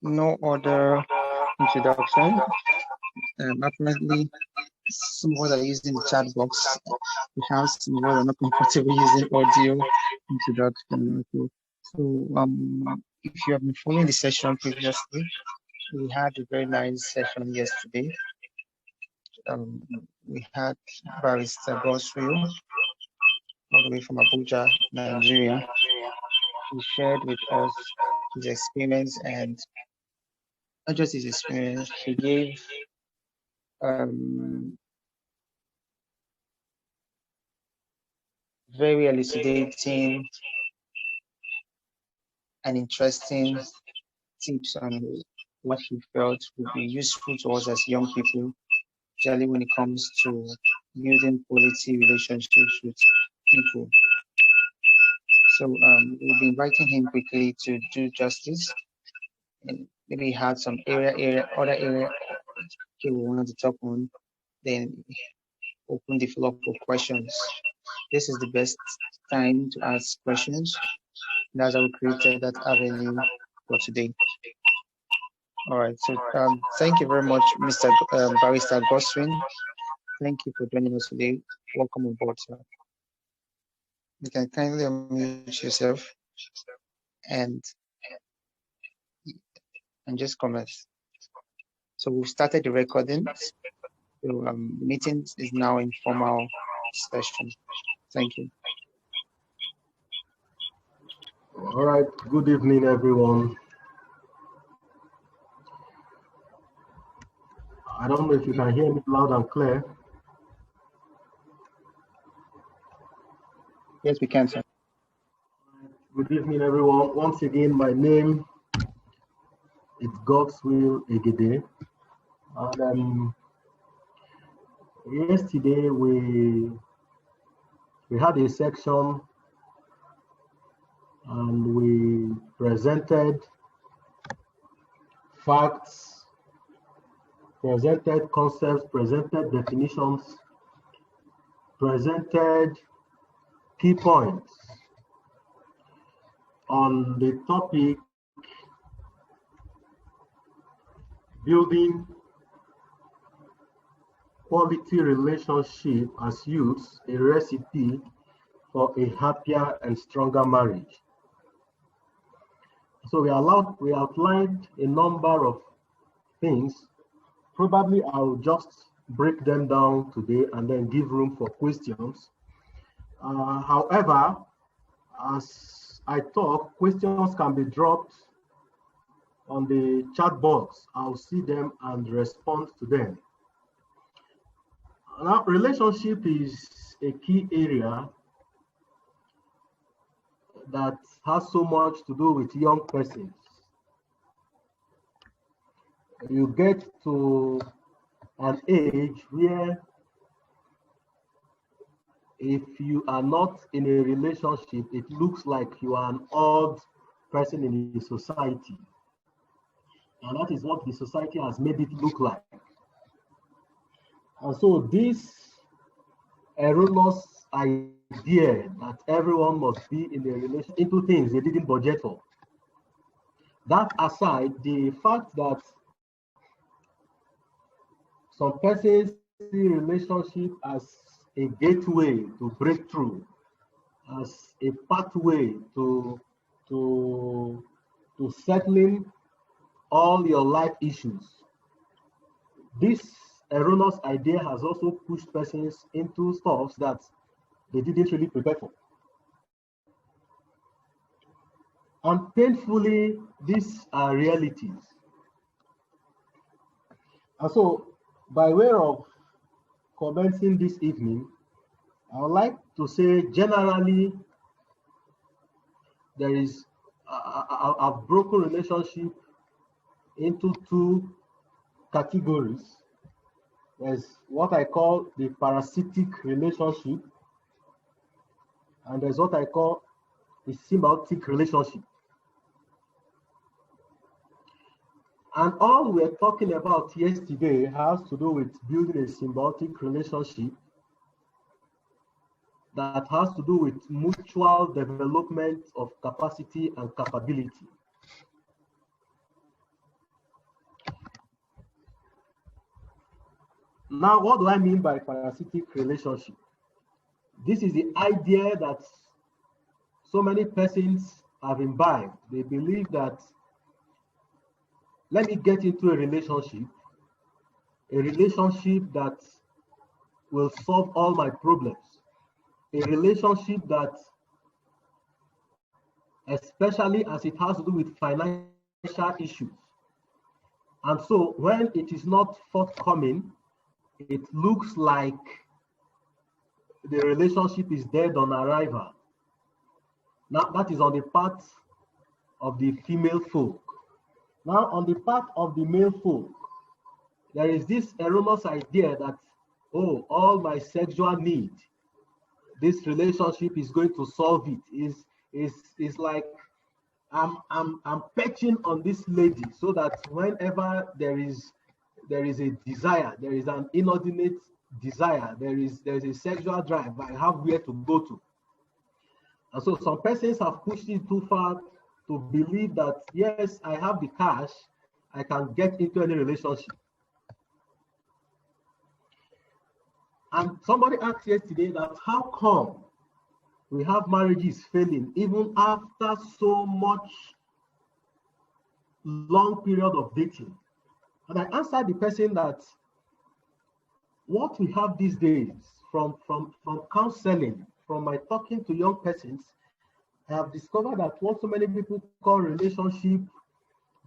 no other introduction. Apparently, some of us are using the chat box. We have some of us are not comfortable using audio introduction. Okay. So, if you have been following the session previously, we had a very nice session yesterday. We had Barrister Boswell, all the way from Abuja, Nigeria. He shared with us his experience, and not just his experience, he gave very elucidating and interesting tips on what he felt would be useful to us as young people, especially when it comes to building quality relationships with people. So we'll be inviting him quickly to do justice. And maybe he had some other area he wanted to talk on, then open the floor for questions. This is the best time to ask questions. That's how we created that avenue for today. All right, so thank you very much, Mr. Barrister Goswin. Thank you for joining us today. Welcome on board, sir. You can kindly unmute yourself and just comment. So we've started the recording. So the meeting is now in formal session. Thank you. All right, good evening, everyone. I don't know if you can hear me loud and clear. Yes, we can, sir. Good evening, everyone. Once again, my name is Godswill Egede. And yesterday we had a section and we presented facts, presented concepts, presented definitions, presented key points on the topic building quality relationship as youths, a recipe for a happier and stronger marriage. So we outlined a number of things. Probably I'll just break them down today and then give room for questions. However, as I talk, questions can be dropped on the chat box. I'll see them and respond to them. Now, relationship is a key area that has so much to do with young persons. You get to an age where if you are not in a relationship, it looks like you are an odd person in the society. And that is what the society has made it look like. And so this erroneous idea that everyone must be in a relationship into things they didn't budget for. That aside, the fact that some persons see relationship as a gateway to breakthrough, as a pathway to settling all your life issues. This erroneous idea has also pushed persons into stuff that they didn't really prepare for. And painfully, these are realities. And so, by way of commencing this evening, I would like to say generally, there is, I've broken relationship into two categories. There's what I call the parasitic relationship, and there's what I call the symbiotic relationship. And all we're talking about yesterday has to do with building a symbiotic relationship that has to do with mutual development of capacity and capability. Now, what do I mean by parasitic relationship? This is the idea that so many persons have imbibed. They believe that, let me get into a relationship that will solve all my problems, a relationship that, especially as it has to do with financial issues. And so when it is not forthcoming, it looks like the relationship is dead on arrival. Now, that is on the part of the female folk. Now, on the part of the male folk, there is this erroneous idea that, oh, all my sexual need, this relationship is going to solve it. Is like I'm perching on this lady so that whenever there is a desire, there is an inordinate desire, there's a sexual drive, I have where to go to. And so some persons have pushed it too far to believe that, yes, I have the cash, I can get into any relationship. And somebody asked yesterday that how come we have marriages failing even after so much long period of dating? And I answered the person that what we have these days from counseling, from my talking to young persons, I have discovered that what so many people call relationship,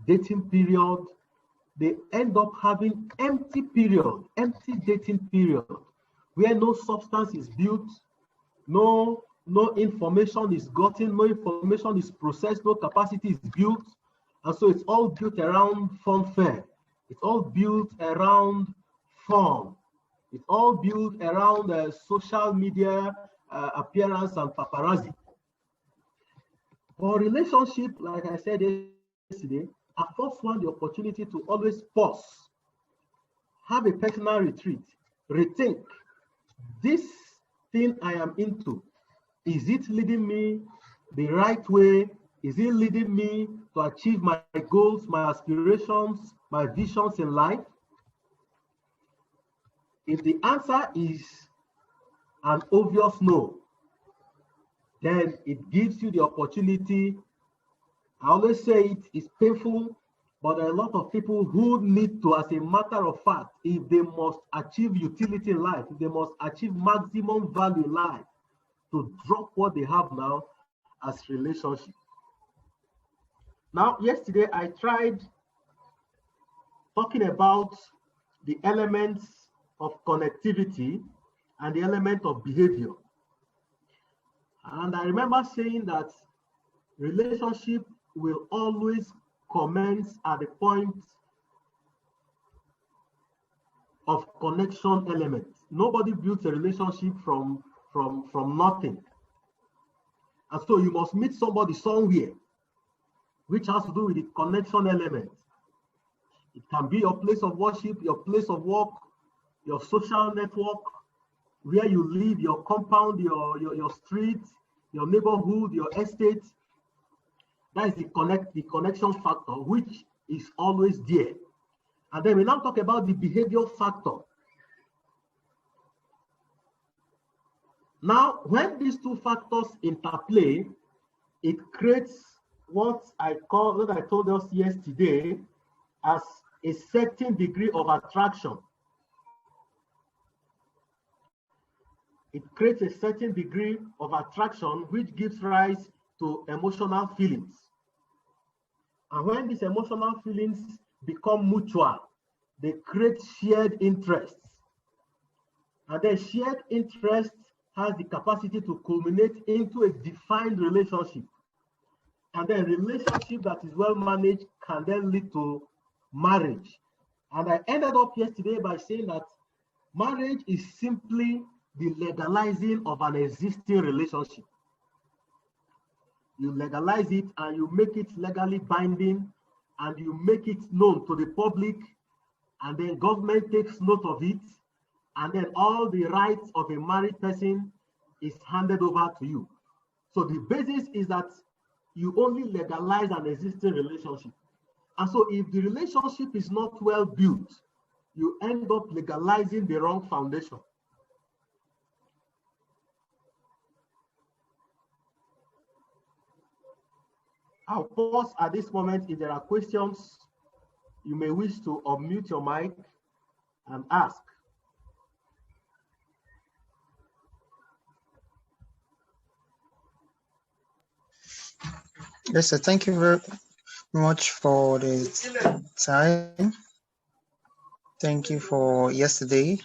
dating period, they end up having empty period, empty dating period, where no substance is built, no information is gotten, no information is processed, no capacity is built. And so it's all built around funfair. It's all built around fun. It's all built around social media appearance and paparazzi. For relationship, like I said yesterday, I first want the opportunity to always pause, have a personal retreat, rethink. This thing I am into, is it leading me the right way? Is it leading me to achieve my goals, my aspirations, my visions in life? If the answer is an obvious no, then it gives you the opportunity. I always say it's painful, but there are a lot of people who need to, as a matter of fact, if they must achieve utility in life, if they must achieve maximum value in life, to drop what they have now as relationship. Now, yesterday I tried talking about the elements of connectivity and the element of behavior. And I remember saying that relationship will always commence at the point of connection element. Nobody builds a relationship from nothing. And so you must meet somebody somewhere, which has to do with the connection element. It can be your place of worship, your place of work, your social network, where you live, your compound, your street, your neighborhood, your estate. That is the connection factor, which is always there. And then we now talk about the behavior factor. Now, when these two factors interplay, it creates what I told us yesterday as a certain degree of attraction. It creates a certain degree of attraction, which gives rise to emotional feelings. And when these emotional feelings become mutual, they create shared interests. And then shared interest has the capacity to culminate into a defined relationship. And then relationship that is well managed can then lead to marriage. And I ended up yesterday by saying that marriage is simply the legalizing of an existing relationship. You legalize it and you make it legally binding and you make it known to the public, and then government takes note of it, and then all the rights of a married person is handed over to you. So the basis is that you only legalize an existing relationship. And so if the relationship is not well built, you end up legalizing the wrong foundation. I'll pause at this moment. If there are questions, you may wish to unmute your mic and ask. Yes, sir. Thank you very much for the time. Thank you for yesterday.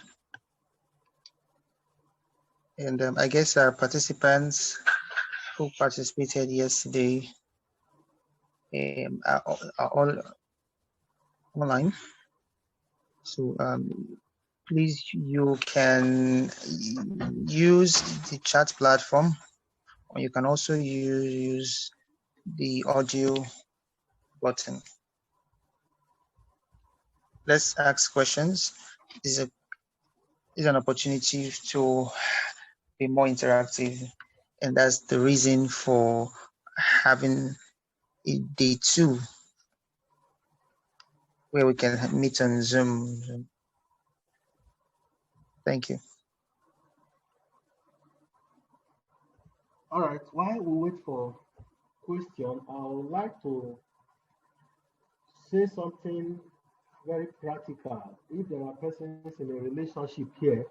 And I guess our participants who participated yesterday are all online. So please, you can use the chat platform, or you can also use the audio button. Let's ask questions. This is an opportunity to be more interactive, and that's the reason for having a day 2 where we can meet on Zoom. Thank you. All right, while we wait for question, I would like to say something very practical. If there are persons in a relationship here,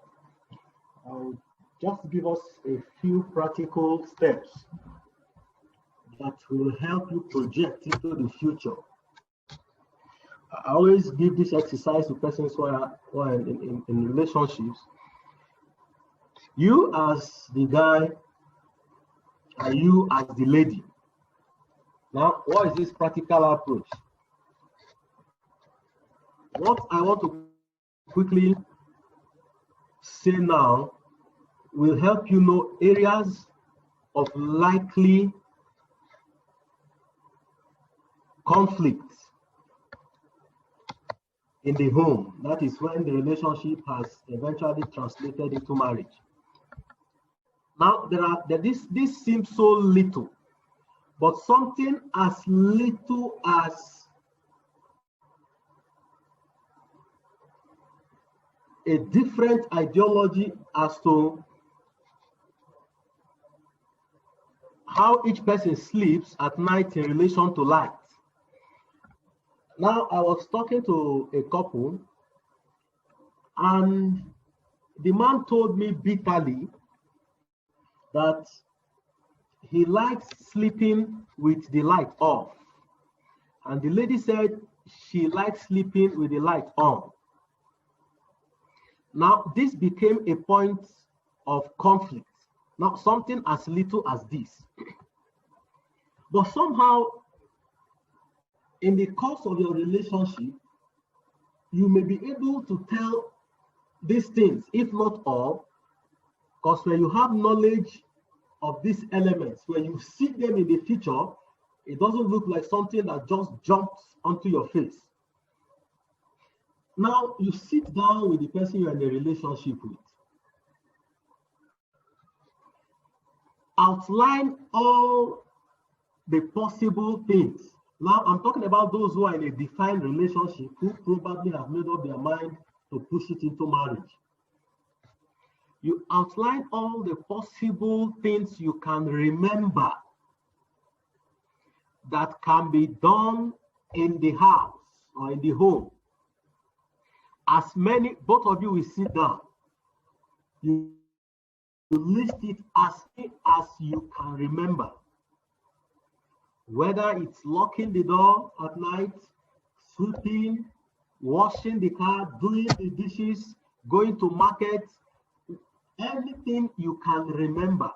I will just give us a few practical steps that will help you project into the future. I always give this exercise to persons who are in relationships. You as the guy and you as the lady. Now, what is this practical approach? What I want to quickly say now will help you know areas of likely conflicts in the home. That is when the relationship has eventually translated into marriage. Now, this seems so little, but something as little as a different ideology as to how each person sleeps at night in relation to light. Now, I was talking to a couple, and the man told me bitterly that he likes sleeping with the light off, and the lady said she likes sleeping with the light on. Now, this became a point of conflict. Now, something as little as this. But somehow, in the course of your relationship, you may be able to tell these things, if not all, because when you have knowledge of these elements, when you see them in the future, it doesn't look like something that just jumps onto your face. Now, you sit down with the person you're in a relationship with. Outline all the possible things. Now, I'm talking about those who are in a defined relationship who probably have made up their mind to push it into marriage. You outline all the possible things you can remember that can be done in the house or in the home. As many, both of you will sit down. You list it as many as you can remember. Whether it's locking the door at night, sweeping, washing the car, doing the dishes, going to market, anything you can remember.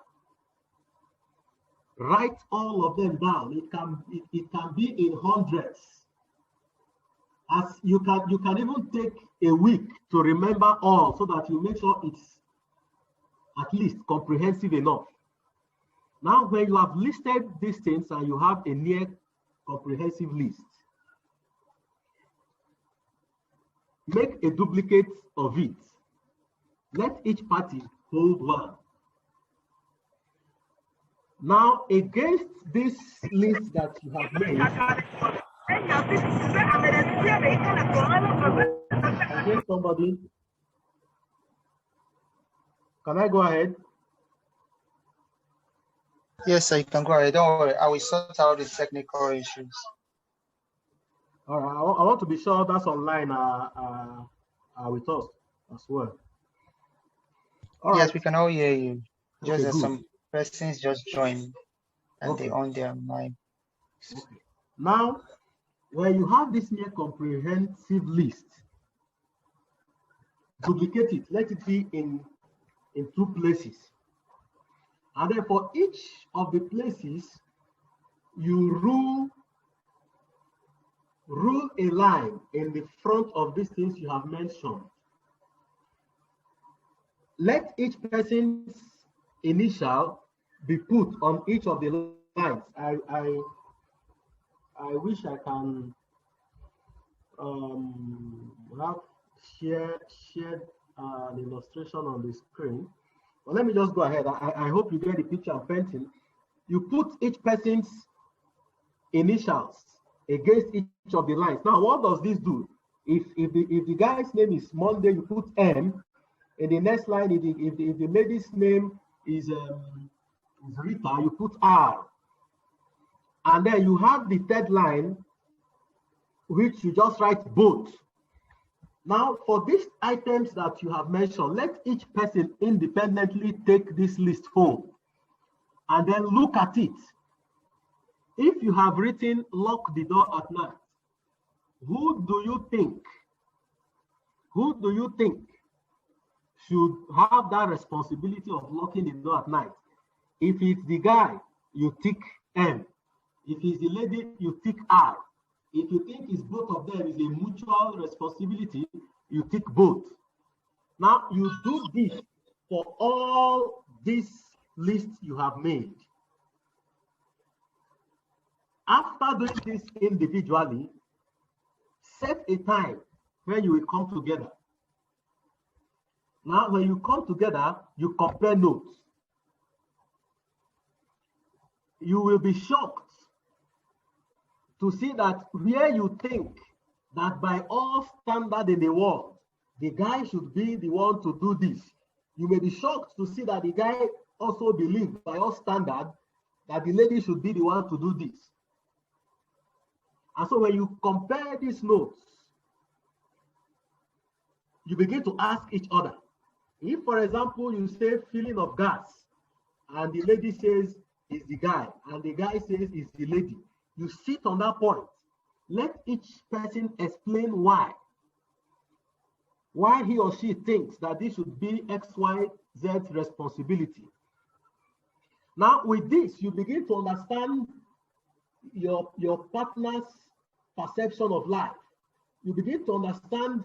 Write all of them down. It can be in hundreds. As you can even take a week to remember all, so that you make sure it's at least comprehensive enough. Now, when you have listed these things and you have a near comprehensive list, make a duplicate of it. Let each party hold one. Now, against this list that you have made, I think somebody. Can I go ahead? Yes, I can go ahead. Don't worry. I will sort out the technical issues. All right. I want to be sure that's online with us as well. All Yes, right. we can all hear you. Just Okay, that good. some persons just joined and Okay. they on their mic. Okay. Now, when you have this near comprehensive list, duplicate it. Let it be in 2 places. And then for each of the places, you rule a line in the front of these things you have mentioned. Let each person's initial be put on each of the lines. I wish I can have shared an illustration on the screen. But let me just go ahead. I hope you get the picture I'm painting. You put each person's initials against each of the lines. Now, what does this do? If the guy's name is Monday, you put M. In the next line, if the lady's name is Rita, you put R. And then you have the third line, which you just write both. Now, for these items that you have mentioned, let each person independently take this list home and then look at it. If you have written lock the door at night, who do you think should have that responsibility of locking the door at night? If it's the guy, you tick M. If it's the lady, you tick R. If you think it's both of them is a mutual responsibility, you tick both. Now you do this for all these lists you have made. After doing this individually, set a time when you will come together. Now, when you come together, you compare notes. You will be shocked to see that where you think that by all standard in the world, the guy should be the one to do this, you may be shocked to see that the guy also believes by all standard that the lady should be the one to do this. And so when you compare these notes, you begin to ask each other. If, for example, you say filling of gas, and the lady says it's the guy, and the guy says it's the lady, you sit on that point. Let each person explain why he or she thinks that this should be XYZ's responsibility. Now, with this, you begin to understand your partner's perception of life. You begin to understand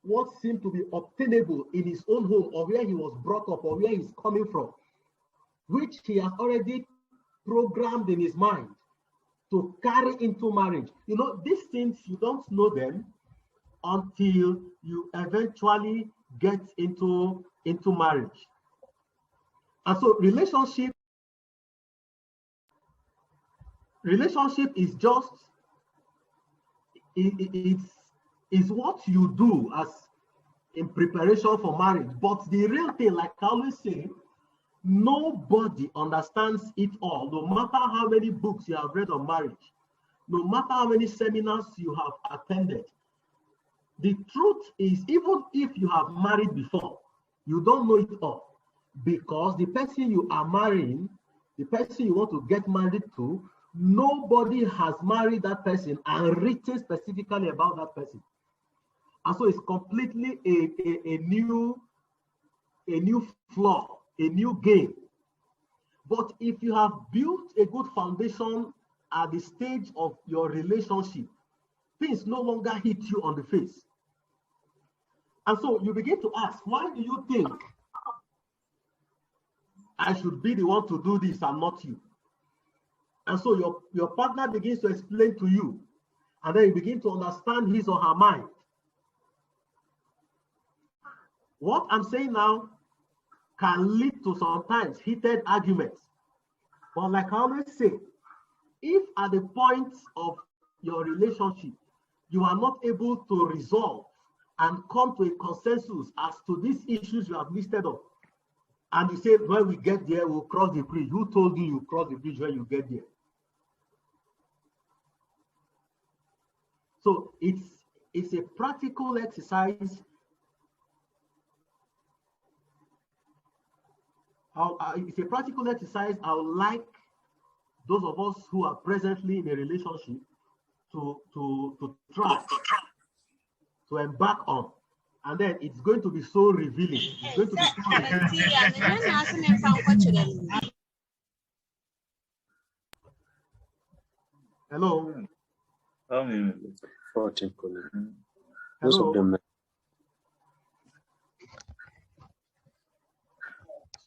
what seemed to be obtainable in his own home, or where he was brought up, or where he's coming from, which he has already programmed in his mind to carry into marriage. You know, these things, you don't know them until you eventually get into marriage. And so relationship is just, it's what you do as in preparation for marriage. But the real thing, like I always say, nobody understands it all, no matter how many books you have read on marriage, no matter how many seminars you have attended. The truth is, even if you have married before, you don't know it all, because the person you are marrying, the person you want to get married to, nobody has married that person and written specifically about that person. And so it's completely a new flaw, a new game. But if you have built a good foundation at the stage of your relationship, things no longer hit you on the face. And so you begin to ask, why do you think I should be the one to do this and not you? And so your partner begins to explain to you, and then you begin to understand his or her mind. What I'm saying now can lead to sometimes heated arguments. But like I always say, if at the point of your relationship, you are not able to resolve and come to a consensus as to these issues you have listed up. And you say, when we get there, we'll cross the bridge. Who told you you cross the bridge when you get there? So it's a practical exercise. It's a practical exercise I would like those of us who are presently in a relationship to try, to embark on. And then it's going to be so revealing. It's going to be so revealing. Hello. Hello.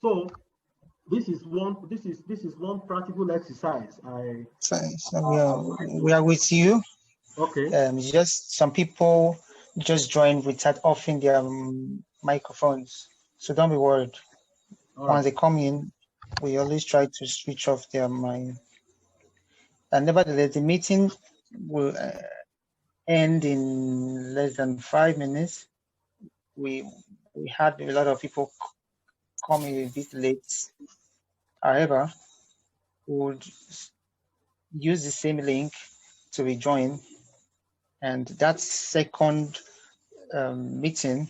So this is one practical exercise. So we are with you. Okay. Just some people just joined without offing their microphones, so don't be worried. Once they come in, we always try to switch off their mic. And nevertheless, the meeting will end in less than 5 minutes. We had a lot of people coming a bit late. However, we would use the same link to rejoin, and that second meeting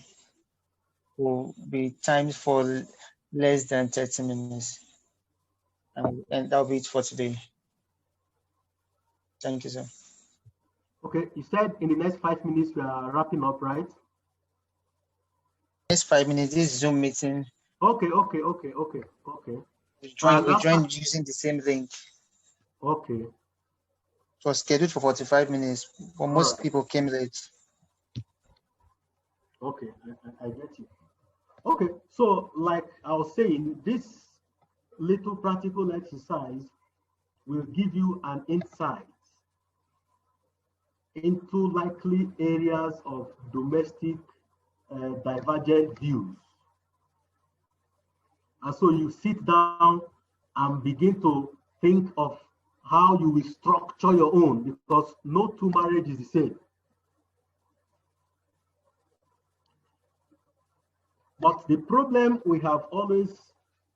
will be timed for less than 30 minutes. And that'll be it for today. Thank you, sir. Okay, you said in the next 5 minutes we are wrapping up, right? Next 5 minutes, this Zoom meeting. Okay. We joined using the same link. Okay. It was scheduled for 45 minutes, but most people came late. Okay, I get you. Okay, so like I was saying, this little practical exercise will give you an insight into likely areas of domestic divergent views. And so you sit down and begin to think of how you will structure your own, because no two marriage is the same. But the problem we have always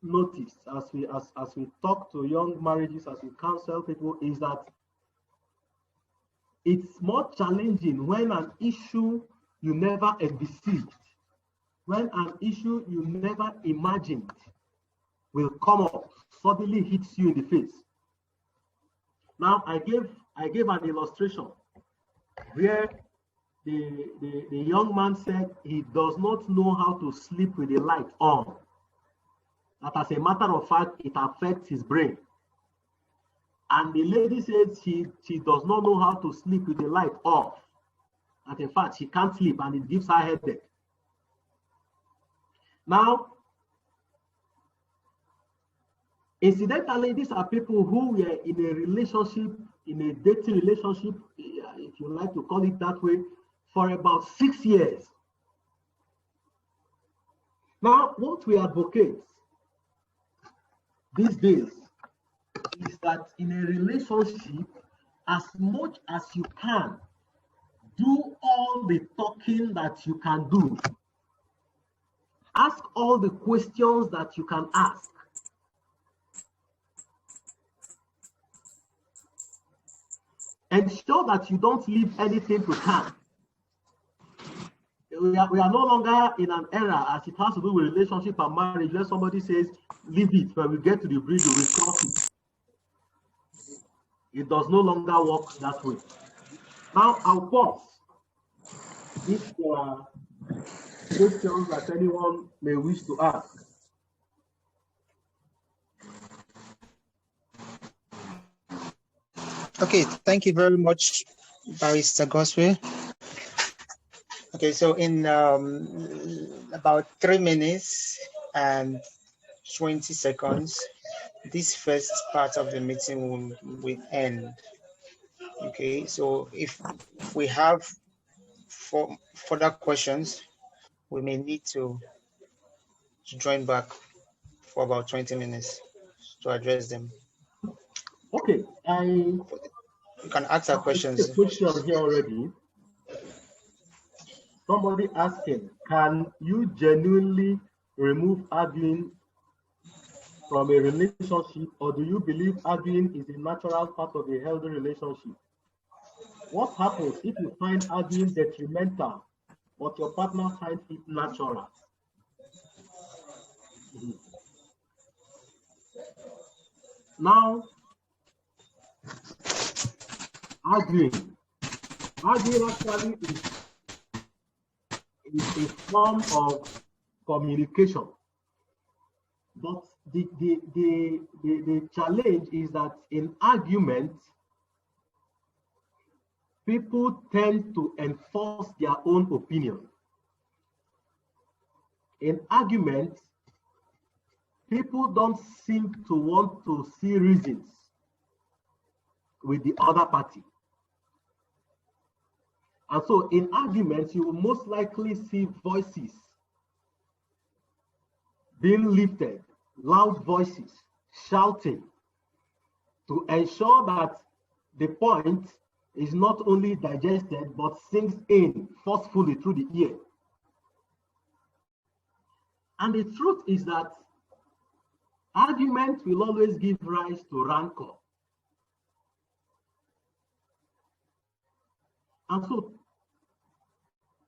noticed as we talk to young marriages, as we counsel people, is that it's more challenging when an issue you never envisaged, when an issue you never imagined will come up, suddenly hits you in the face. Now, I gave an illustration where the young man said he does not know how to sleep with the light on. That as a matter of fact, it affects his brain. And the lady says she does not know how to sleep with the light off. And in fact, she can't sleep and it gives her headache. Now, incidentally, these are people who were in a relationship, in a dating relationship, if you like to call it that way, for about 6 years. Now, what we advocate these days is that in a relationship, as much as you can, do all the talking that you can do. Ask all the questions that you can ask. Ensure that you don't leave anything to chance. We are no longer in an era, as it has to do with relationship and marriage, where somebody says, leave it, when we get to the bridge, we will cross it. It does no longer work that way. Now, I'll pause. If there are questions that anyone may wish to ask. Okay, thank you very much, Barrister Goswell. Okay, so in about 3 minutes and 20 seconds, this first part of the meeting will end. Okay, so if we have further questions, we may need to join back for about 20 minutes to address them. Okay, you can ask our questions. Question here already. Somebody asking, can you genuinely remove arguing from a relationship, or do you believe arguing is a natural part of a healthy relationship? What happens if you find arguing detrimental, but your partner finds it natural? Now, arguing actually is a form of communication. But the challenge is that in arguments, people tend to enforce their own opinion. In arguments, people don't seem to want to see reasons with the other party. And so in arguments, you will most likely see voices being lifted, loud voices, shouting, to ensure that the point is not only digested, but sinks in forcefully through the ear. And the truth is that argument will always give rise to rancor. And so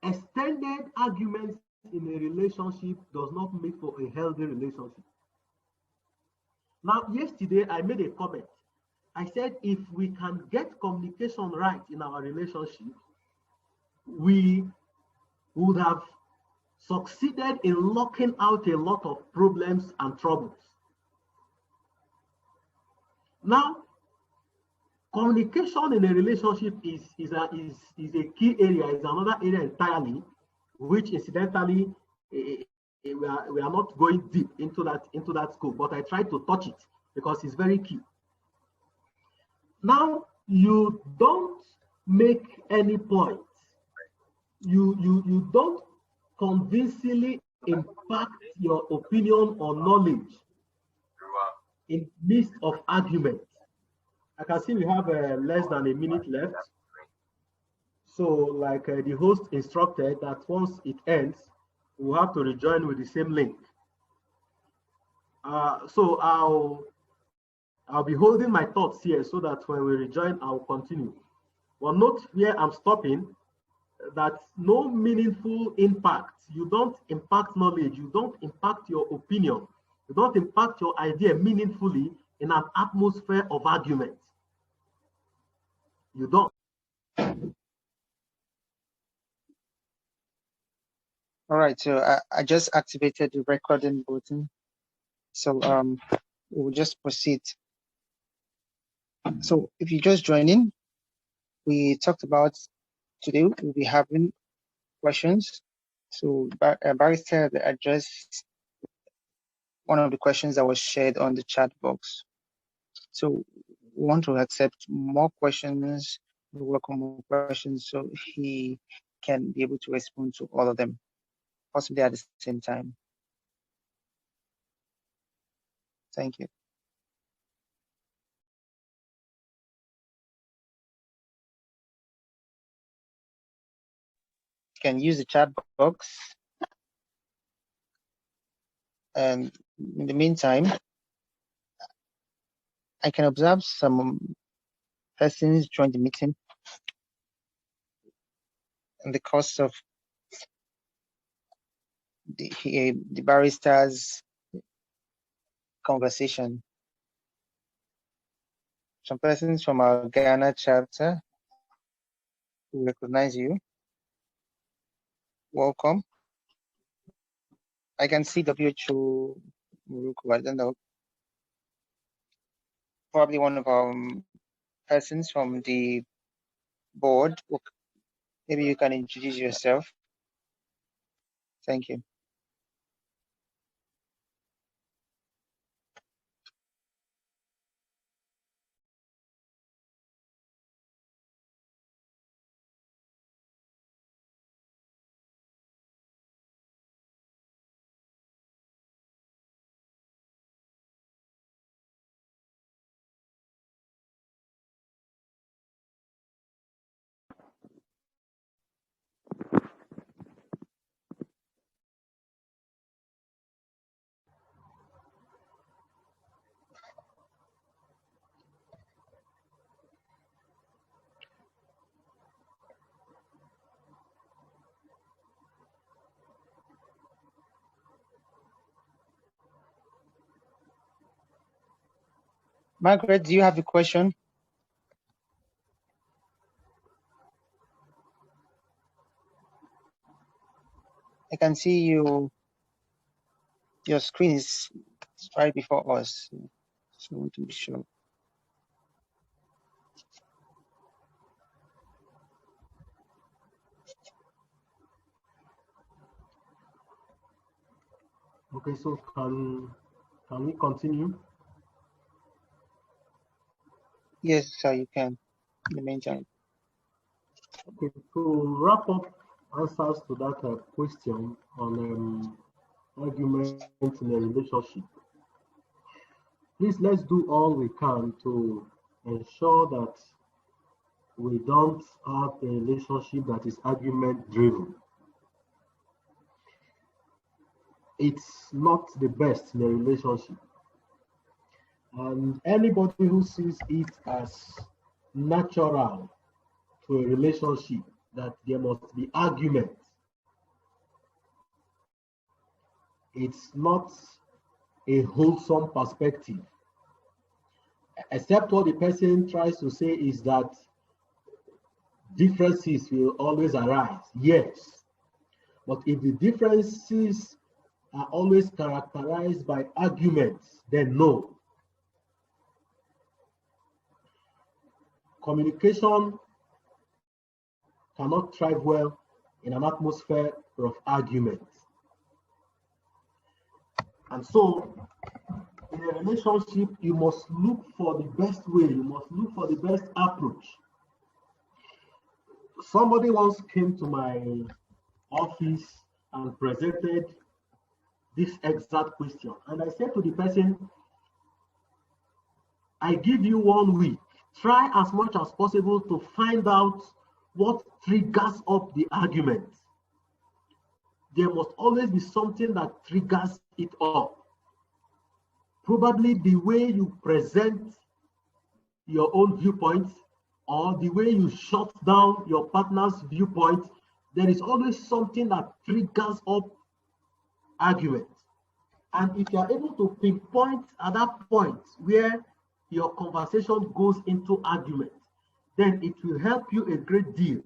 extended arguments in a relationship does not make for a healthy relationship. Now, yesterday I made a comment. I said if we can get communication right in our relationship, we would have succeeded in locking out a lot of problems and troubles. Now, communication in a relationship is a key area, is another area entirely, which incidentally we are not going deep into that scope, but I try to touch it because it's very key. Now, you don't make any point. You don't convincingly impact your opinion or knowledge in midst of argument. I can see we have less than a minute left. So like the host instructed that once it ends, we'll have to rejoin with the same link. So I'll be holding my thoughts here so that when we rejoin, I'll continue. Well, note where I'm stopping, that no meaningful impact. You don't impact knowledge. You don't impact your opinion. You don't impact your idea meaningfully in an atmosphere of argument. You don't. All right, so I just activated the recording button. So we'll just proceed. So if you just join in, we talked about today we'll be having questions. So Barrister addressed one of the questions that was shared on the chat box. So we want to accept more questions, we welcome more questions so he can be able to respond to all of them, possibly at the same time. Thank you. You can use the chat box. And in the meantime, I can observe some persons join the meeting in the course of the barrister's conversation. Some persons from our Ghana chapter who recognize you. Welcome. I can see WHO Morocco. I don't know. Probably one of our persons from the board. Maybe you can introduce yourself. Thank you. Margaret, do you have a question? I can see you. Your screen is right before us, so to be sure. Okay, so can we continue? Yes, sir, you can. In the meantime. Okay, to wrap up answers to that question on argument in a relationship, please let's do all we can to ensure that we don't have a relationship that is argument driven. It's not the best in a relationship. And anybody who sees it as natural to a relationship that there must be argument, it's not a wholesome perspective. Except what the person tries to say is that differences will always arise. Yes. But if the differences are always characterized by arguments, then no. Communication cannot thrive well in an atmosphere of argument. And so, in a relationship, you must look for the best way, you must look for the best approach. Somebody once came to my office and presented this exact question. And I said to the person, I give you 1 week. Try as much as possible to find out what triggers up the argument. There must always be something that triggers it up. Probably the way you present your own viewpoint or the way you shut down your partner's viewpoint, there is always something that triggers up argument. And if you are able to pinpoint at that point where your conversation goes into argument, then it will help you a great deal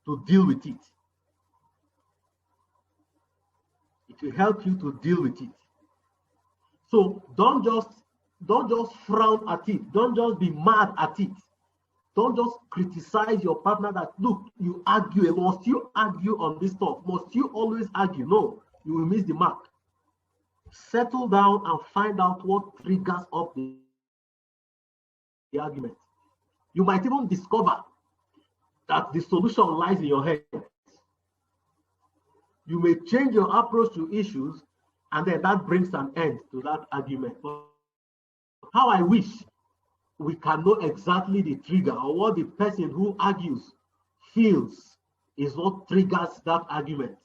to deal with it. It will help you to deal with it. So don't just frown at it. Don't just be mad at it. Don't just criticize your partner that, look, you argue. Must you argue on this stuff? Must you always argue? No, you will miss the mark. Settle down and find out what triggers up the argument. You might even discover that the solution lies in your head. You may change your approach to issues, and then that brings an end to that argument. But how I wish we can know exactly the trigger or what the person who argues feels is what triggers that argument.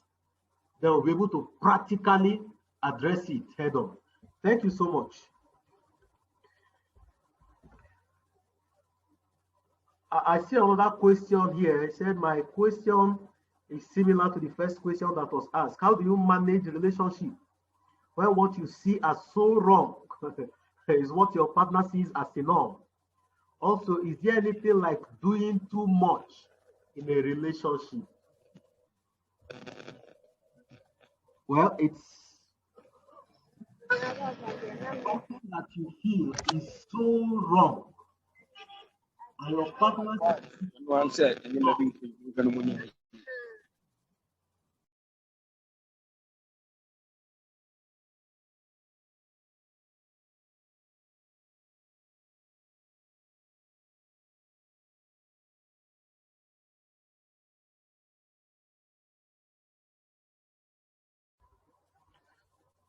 Then we'll be able to practically address it head on. Thank you so much. I see another question here. It said, my question is similar to the first question that was asked. How do you manage the relationship when what you see as so wrong is what your partner sees as a norm? Also, is there anything like doing too much in a relationship? Well, it's something that you feel is so wrong, and your partner.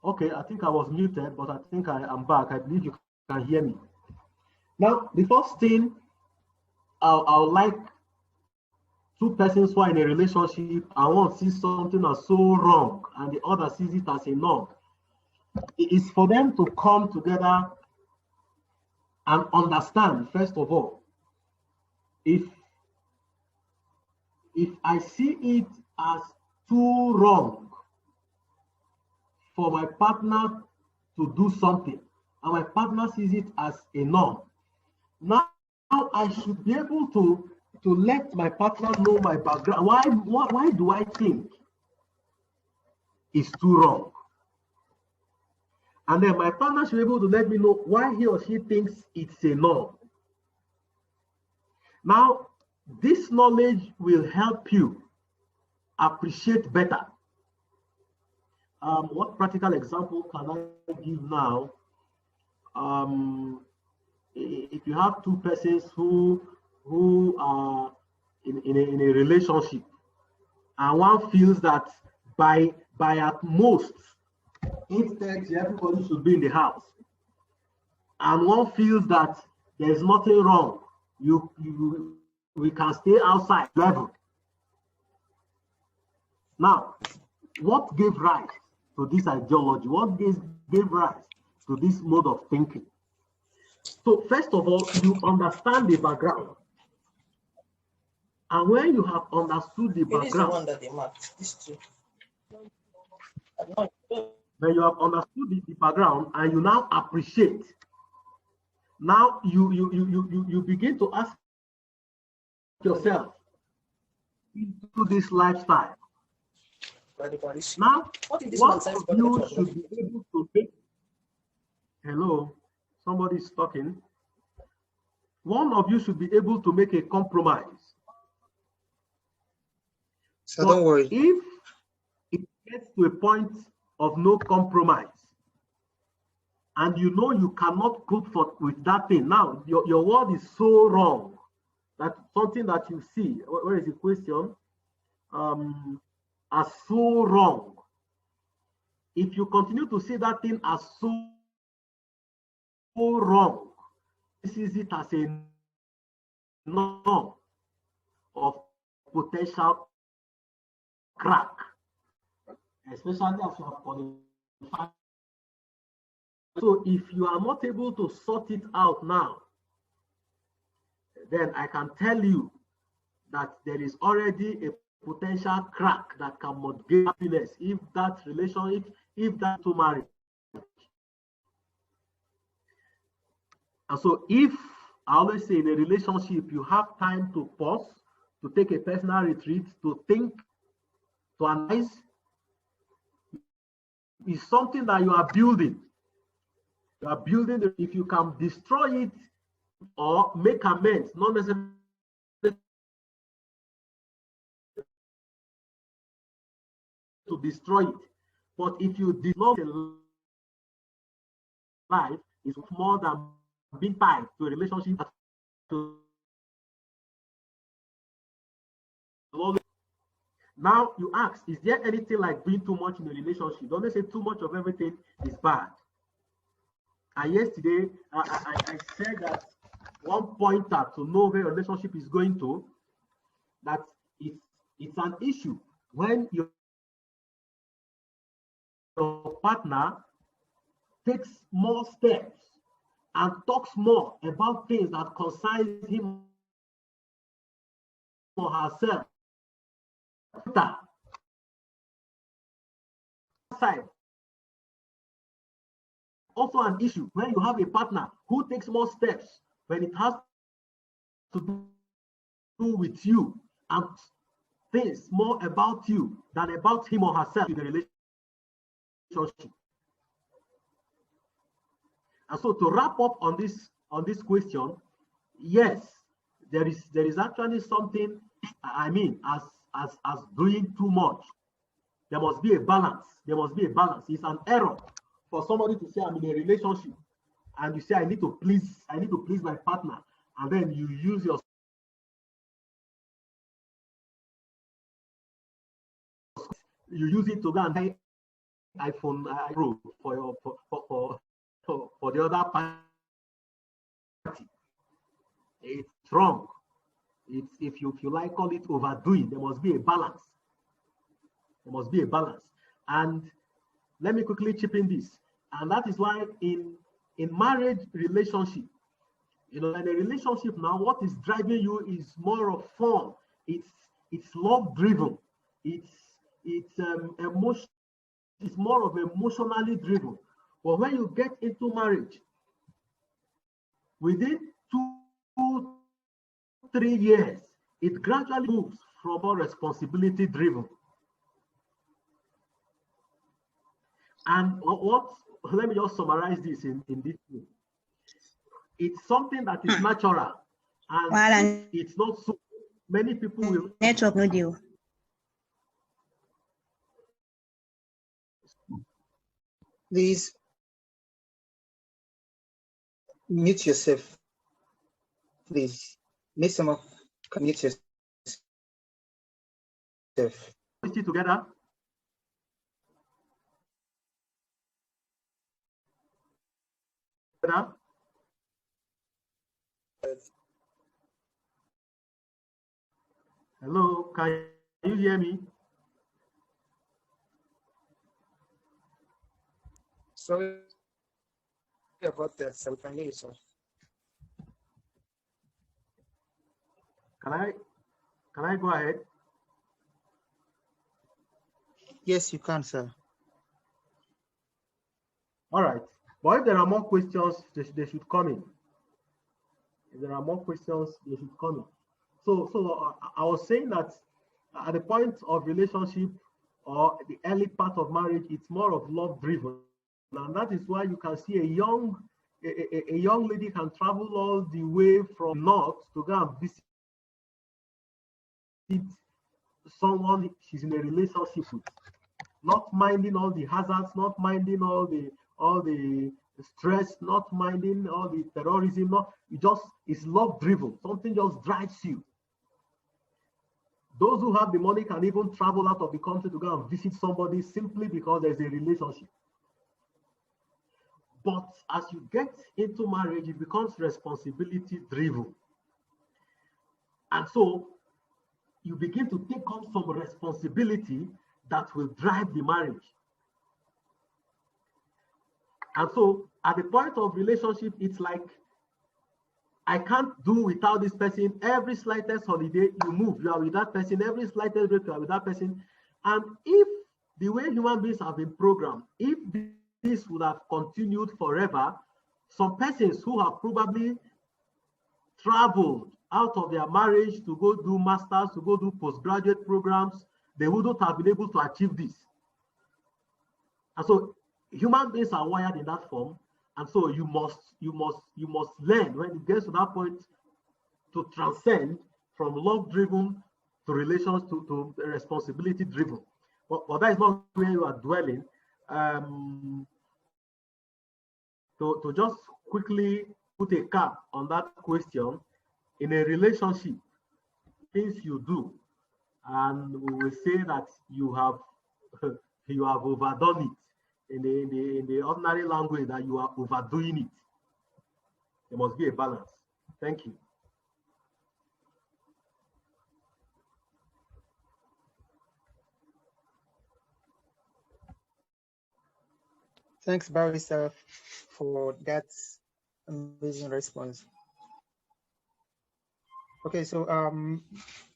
Okay, I think I was muted, but I think I am back. I believe you can hear me. Now, the first thing I would like two persons who are in a relationship and one sees something as so wrong and the other sees it as a norm, it is for them to come together and understand, first of all, if I see it as too wrong for my partner to do something, and my partner sees it as a norm, Now I should be able to let my partner know my background. Why do I think it's too wrong? And then my partner should be able to let me know why he or she thinks it's a no. Now, this knowledge will help you appreciate better. What practical example can I give now? If you have two persons who are in a relationship, and one feels that by at most 8:30 everybody should be in the house, and one feels that there's nothing wrong, we can stay outside level. Now, what gave rise to this ideology? What gave rise to this mode of thinking? So first of all, you understand the background. And when you have understood the background, the one that they marked, this too. When you have understood the background and you now appreciate, now you begin to ask yourself into this lifestyle. Now, what of you should be able to make? Hello, somebody is talking. One of you should be able to make a compromise. So don't worry. If it gets to a point of no compromise, and you know you cannot put forth with that thing, now your word is so wrong that something that you see, where is the question? As so wrong. If you continue to see that thing as so wrong, this is it as a norm of potential crack, especially as you have qualified. So if you are not able to sort it out now, then I can tell you that there is already a potential crack that can mortgage happiness if that relationship, if that to marry. And so if I always say in a relationship, you have time to pause, to take a personal retreat, to think, to analyze, is something that you are building. You are building. If you can destroy it or make amends, not necessarily to destroy it, but if you did not life, is more than being tied to a relationship. Now you ask, is there anything like being too much in a relationship? Don't they say too much of everything is bad? And yesterday, I said that one pointer to know where a relationship is going to, that it's an issue when your partner takes more steps and talks more about things that concern him or herself. Side. Also an issue when you have a partner who takes more steps when it has to do with you and things more about you than about him or herself in the relationship. And so to wrap up on this question, yes, there is actually something, I mean, as doing too much. There must be a balance. There must be a balance. It's an error for somebody to say I'm in a relationship and you say I need to please my partner, and then you use your it to go and buy iPhone Pro for the other party. It's wrong. It's if you like, call it overdoing. There must be a balance. There must be a balance. And let me quickly chip in this. And that is why in marriage relationship, in a relationship now, what is driving you is more of fun. It's love driven. It's emotion. It's more of emotionally driven. But when you get into marriage, within 2 3 years, it gradually moves from more responsibility driven. And let me just summarize this in this way. It's something that is natural, and it's not so many people will. Network no deal. Please mute yourself. Please, make some of mute yourself. Together. Hello, can you hear me? Sorry about that. So can you, sir? Can I go ahead? Yes, you can, sir. All right. But if there are more questions, they should come in. If there are more questions, they should come in. So I was saying that at the point of relationship or the early part of marriage, it's more of love driven. And that is why you can see a young lady can travel all the way from north to go and visit someone she's in a relationship with, not minding all the hazards, not minding all the stress, not minding all the terrorism. It's love driven. Something just drives you. Those who have the money can even travel out of the country to go and visit somebody simply because there's a relationship. But as you get into marriage, it becomes responsibility driven. And so you begin to take on some responsibility that will drive the marriage. And so at the point of relationship, it's like, I can't do without this person. Every slightest holiday you move, you are with that person. Every slightest break, you are with that person. And if the way human beings have been programmed, if this would have continued forever, some persons who have probably traveled out of their marriage to go do masters, to go do postgraduate programs, they wouldn't have been able to achieve this. And so human beings are wired in that form. And so you must learn when it gets to that point to transcend from love driven to relations to responsibility driven. But that is not where you are dwelling. To just quickly put a cap on that question, in a relationship, things you do, and we will say that you have overdone it. In the ordinary language, that you are overdoing it. There must be a balance. Thank you. Thanks, Barrister, for that amazing response. Okay, so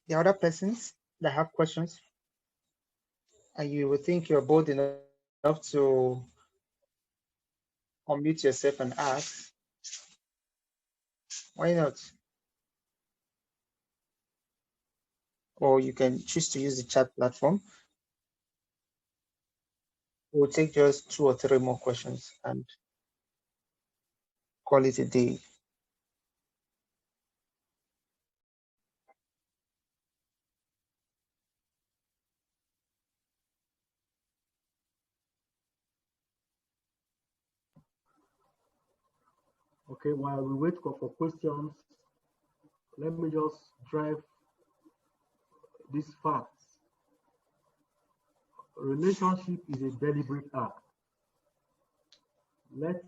the other persons that have questions, and you would think you're bold enough to unmute yourself and ask, why not? Or you can choose to use the chat platform. We'll take just 2 or 3 more questions and call it a day. Okay, while we wait for questions, let me just drive these facts. Relationship is a deliberate act. Let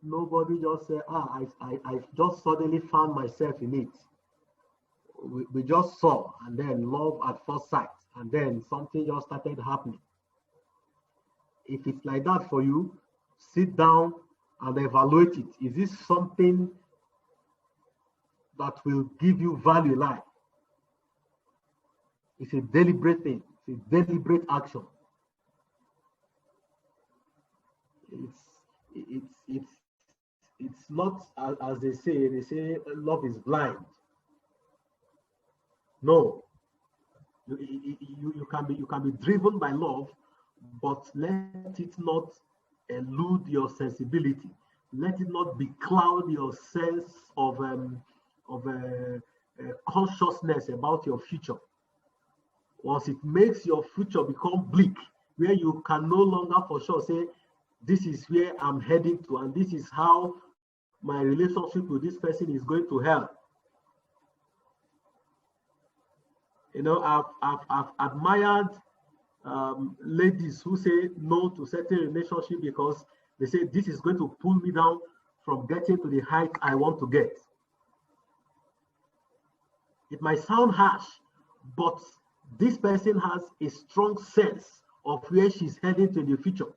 nobody just say, I just suddenly found myself in it. We just saw, and then love at first sight, and then something just started happening. If it's like that for you, sit down and evaluate it. Is this something that will give you value in life? It's a deliberate thing. It's a deliberate action. It's not, as they say love is blind. No. You can be driven by love, but let it not elude your sensibility. Let it not becloud your sense of consciousness about your future. Once it makes your future become bleak, where you can no longer for sure say, this is where I'm heading to, and this is how my relationship with this person is going to help. You know, I've admired ladies who say no to certain relationship because they say this is going to pull me down from getting to the height I want to get. It might sound harsh, but this person has a strong sense of where she's heading to in the future.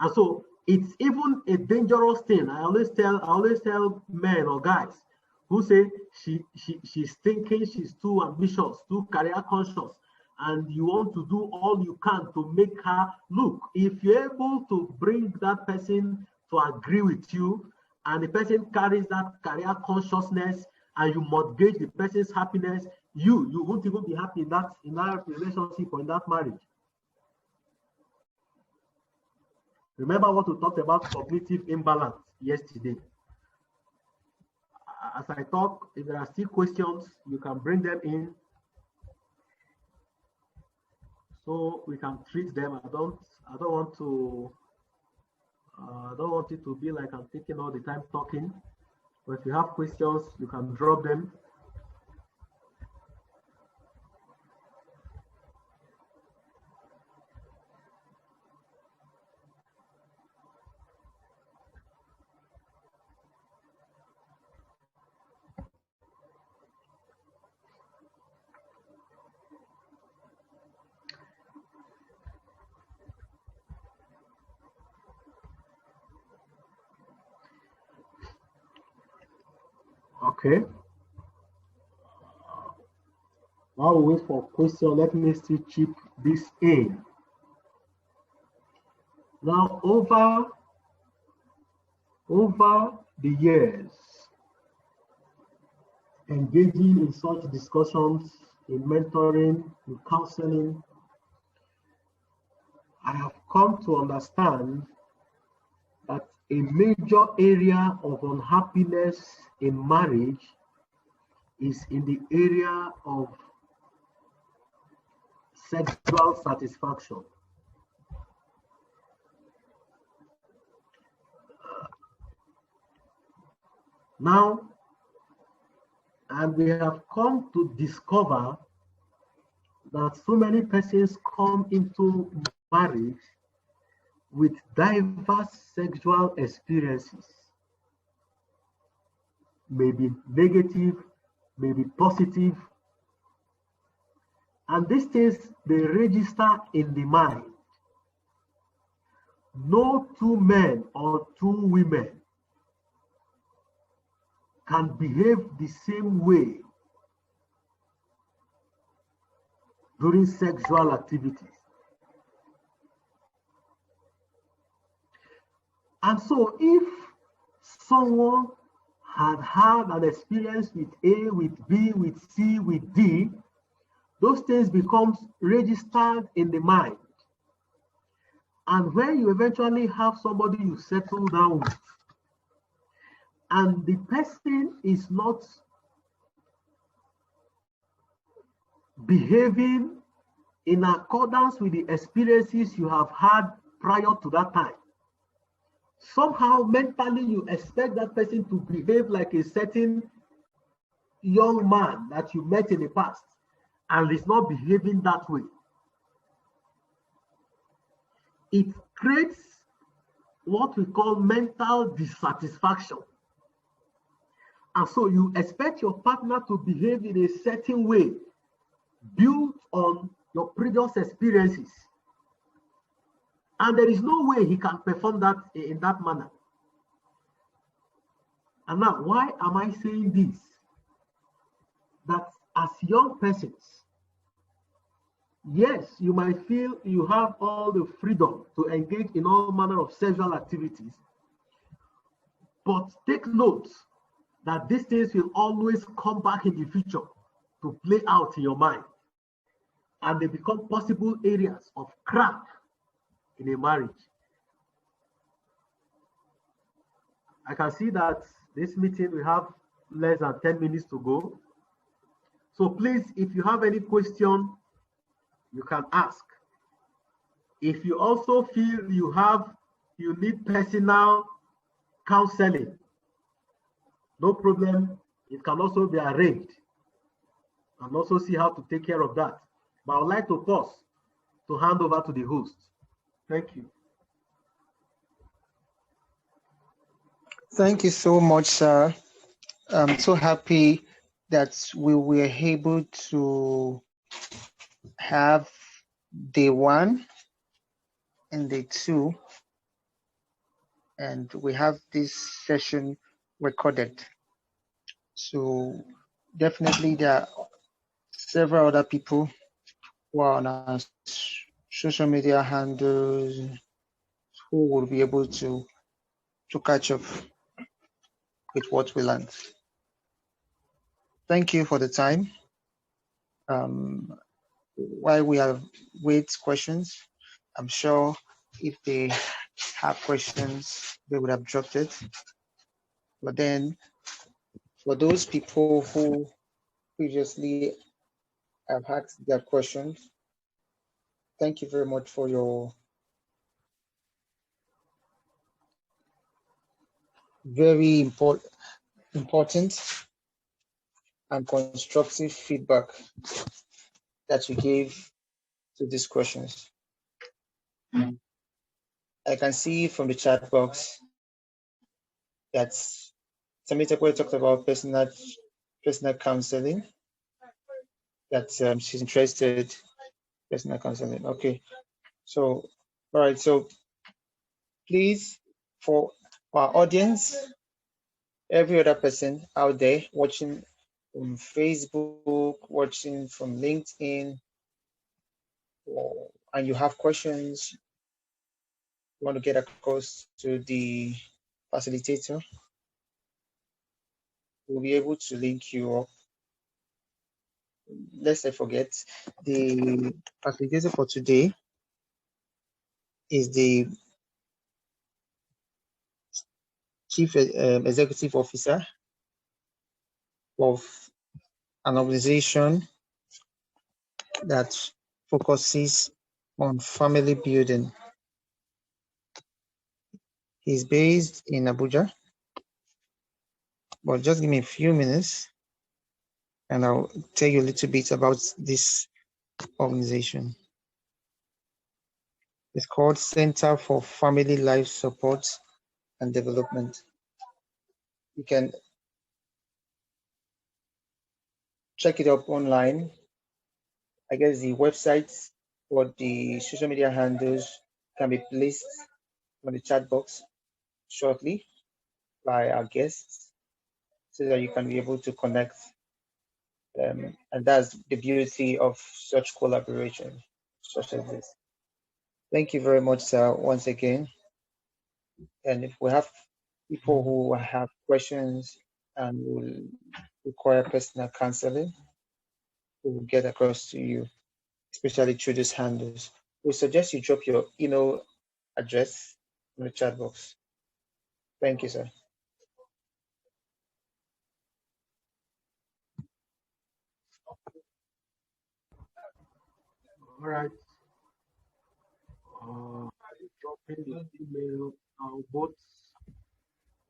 And so it's even a dangerous thing. I always tell men or guys who say she's thinking she's too ambitious, too career conscious, and you want to do all you can to make her look. If you're able to bring that person to agree with you, and the person carries that career consciousness, and you mortgage the person's happiness, you won't even be happy in that relationship or in that marriage. Remember what we talked about cognitive imbalance yesterday. As I talk, if there are still questions, you can bring them in so we can treat them. I don't want it to be like I'm taking all the time talking. But if you have questions, you can drop them. Okay. While we wait for question, let me still chip this in. Now, over the years, engaging in such discussions, in mentoring, in counseling, I have come to understand that a major area of unhappiness in marriage is in the area of sexual satisfaction. Now, and we have come to discover that so many persons come into marriage with diverse sexual experiences, maybe negative, maybe positive, and these things, they register in the mind. No two men or two women can behave the same way during sexual activities. And so if someone had an experience with A, with B, with C, with D, those things becomes registered in the mind. And when you eventually have somebody you settle down with, and the person is not behaving in accordance with the experiences you have had prior to that time, somehow mentally you expect that person to behave like a certain young man that you met in the past, and is not behaving that way. It creates what we call mental dissatisfaction. And so you expect your partner to behave in a certain way built on your previous experiences. And there is no way he can perform that in that manner. And now, why am I saying this? That as young persons, yes, you might feel you have all the freedom to engage in all manner of sexual activities, but take note that these things will always come back in the future to play out in your mind, and they become possible areas of crack in a marriage. I can see that this meeting we have less than 10 minutes to go. So please, if you have any question, you can ask. If you also feel you need personal counseling, no problem. It can also be arranged, and also see how to take care of that. But I would like to pause to hand over to the host. Thank you. Thank you so much, sir. I'm so happy that we were able to have day 1 and day 2, and we have this session recorded. So definitely there are several other people who are on our social media handles who will be able to catch up with what we learned. Thank you for the time. While we have wait questions, I'm sure if they have questions, they would have dropped it. But then for those people who previously have had their questions, thank you very much for your very important and constructive feedback that you gave to these questions. I can see from the chat box that Temitope talked about personal counseling, that she's interested in personal counseling. Okay, so all right, so please, for our audience, every other person out there watching from Facebook, watching from LinkedIn, and you have questions, you want to get across to the facilitator, we'll be able to link you up. Lest I forget, the facilitator for today is the Chief Executive Officer of an organization that focuses on family building. He's based in Abuja, but just give me a few minutes and I'll tell you a little bit about this organization. It's called Center for Family Life Support and Development. You can check it up online. I guess the websites or the social media handles can be placed on the chat box shortly by our guests so that you can be able to connect. And that's the beauty of such collaboration, such as this. Thank you very much, sir, once again. And if we have people who have questions and will require personal counseling, we will get across to you, especially through these handles. We suggest you drop your email address in the chat box. Thank you, sir. All right. Dropping the email, both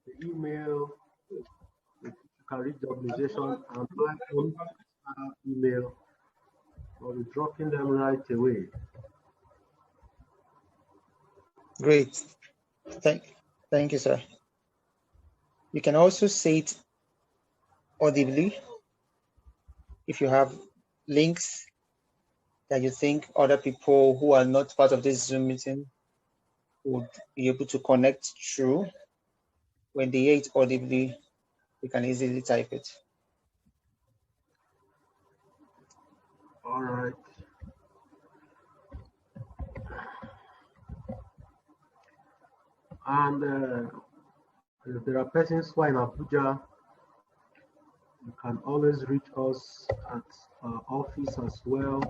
the email, you can reach the organization, and my own email. I'll be dropping them right away. Great. Thank you, sir. You can also say it audibly if you have links that you think other people who are not part of this Zoom meeting would be able to connect through. When they hear it audibly, you can easily type it. All right. And if there are persons who are in Abuja, You can always reach us at our office as well.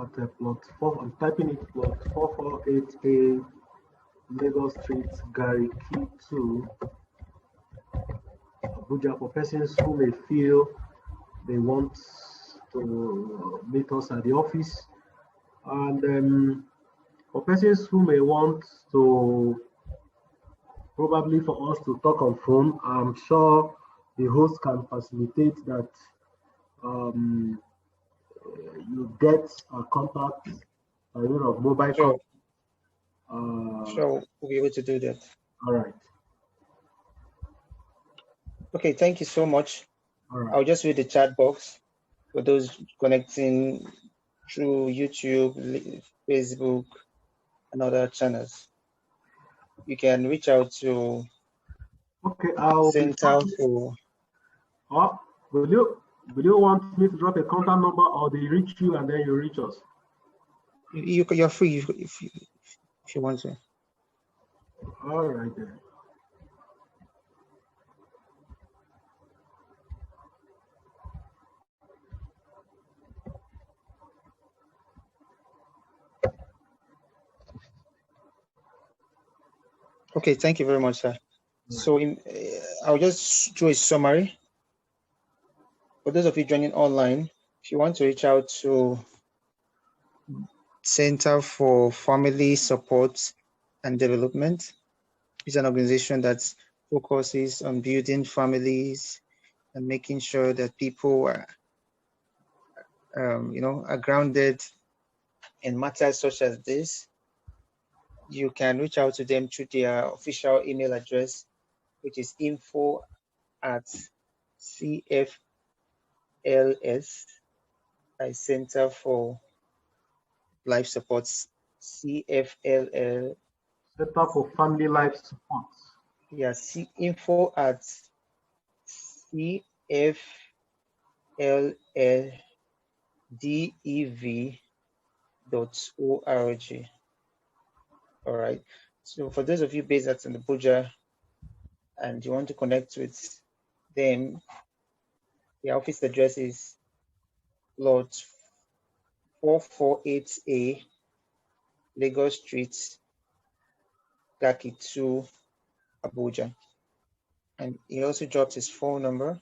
At the plot 4, I'm typing it, plot 448A, Lagos Street, Gariki 2, Abuja, for persons who may feel they want to meet us at the office, and for persons who may want to, probably for us to talk on phone, I'm sure the host can facilitate that. You get a contact by way of mobile Sure. call. Sure, we'll be able to do that. All right. Okay, thank you so much. All right. I'll just read the chat box for those connecting through YouTube, Facebook, and other channels. You can reach out to Okay, I'll Center for. Will you want me to drop a contact number, or they reach you and then you reach us? You're free if you want to. All right then. Okay, thank you very much, sir. So I'll just do a summary. For those of you joining online, if you want to reach out to Center for Family Support and Development, it's an organization that focuses on building families and making sure that people are, are grounded in matters such as this. You can reach out to them through their official email address, which is info@CFLS, Center for Life Supports, CFLL. Center for Family Life Support. Yes, info@CFLLDEV.org. All right. So for those of you based at Abuja and you want to connect with them, the office address is plot 448A, Lagos Street, Gariki 2, Abuja. And he also dropped his phone number.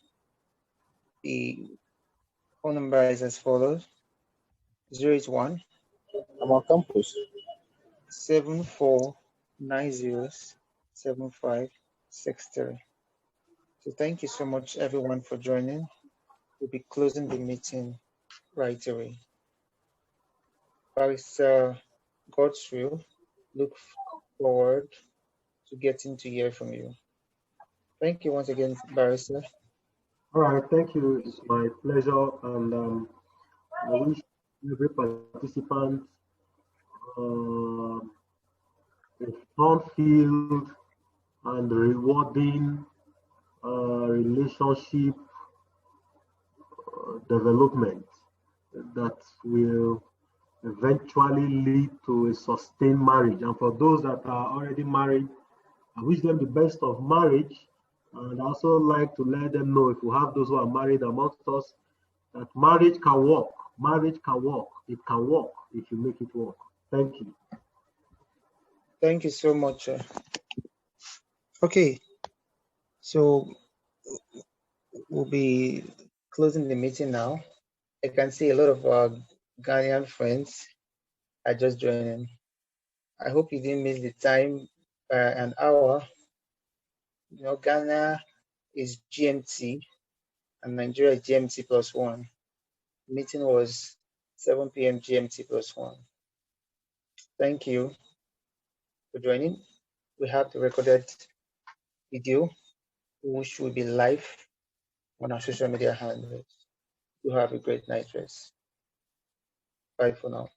The phone number is as follows: 081. I'm on campus. 74907563. So thank you so much, everyone, for joining. We'll be closing the meeting right away. Barrister Godswill, look forward to getting to hear from you. Thank you once again, Barrister. All right, thank you. It's my pleasure, and I wish every participant a fun-filled and rewarding relationship development that will eventually lead to a sustained marriage. And for those that are already married, I wish them the best of marriage. And I also like to let them know, if we have those who are married amongst us, that marriage can work. Marriage can work. It can work if you make it work. Thank you. Thank you so much. Okay, so we'll be closing the meeting now. I can see a lot of Ghanaian friends are just joining. I hope you didn't miss the time by an hour. You know, Ghana is GMT and Nigeria is GMT +1. The meeting was 7 p.m. GMT +1. Thank you for joining. We have the recorded video, which will be live on our social media handles. You have a great night rest. Bye for now.